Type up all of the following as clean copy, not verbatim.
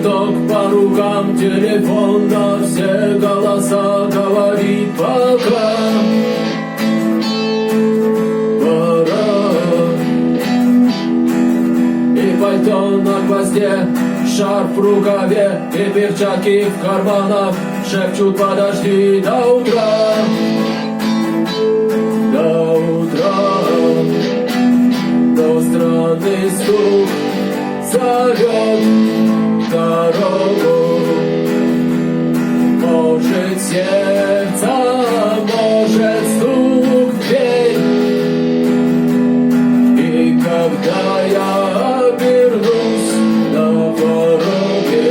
звонок по рукам, телефон на все голоса говорит пока. Пора. И пальто на гвозде, шарф в рукаве и перчатки в карманах шепчут: подожди до утра. До утра. До странный стук зовет дорогу. Может сердце, может стук в дверь. И когда я обернусь на пороге,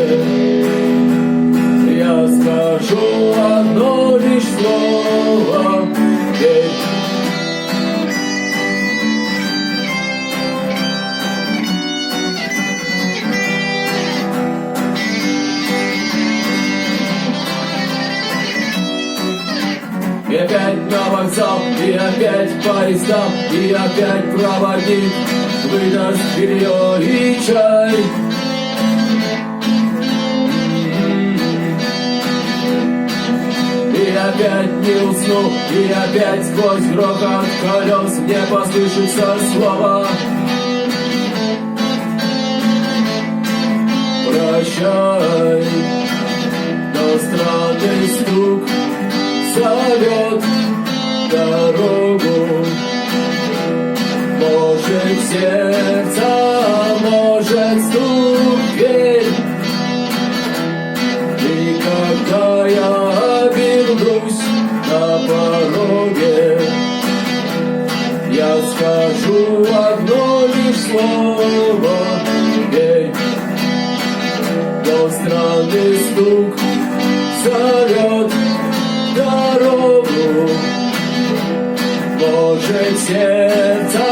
я скажу одно лишь слово: верь. И опять на вокзал, и опять поезда, и опять проводник выдаст белье и чай. И опять не усну, и опять сквозь грохот колес мне послышится слово: прощай. Но странный стук зовет дорогу. Может сердце, может стук в дверь. И когда я обернусь на пороге, я скажу одно лишь слово: верь. Но странный стук зовет дорогу. Может сердце,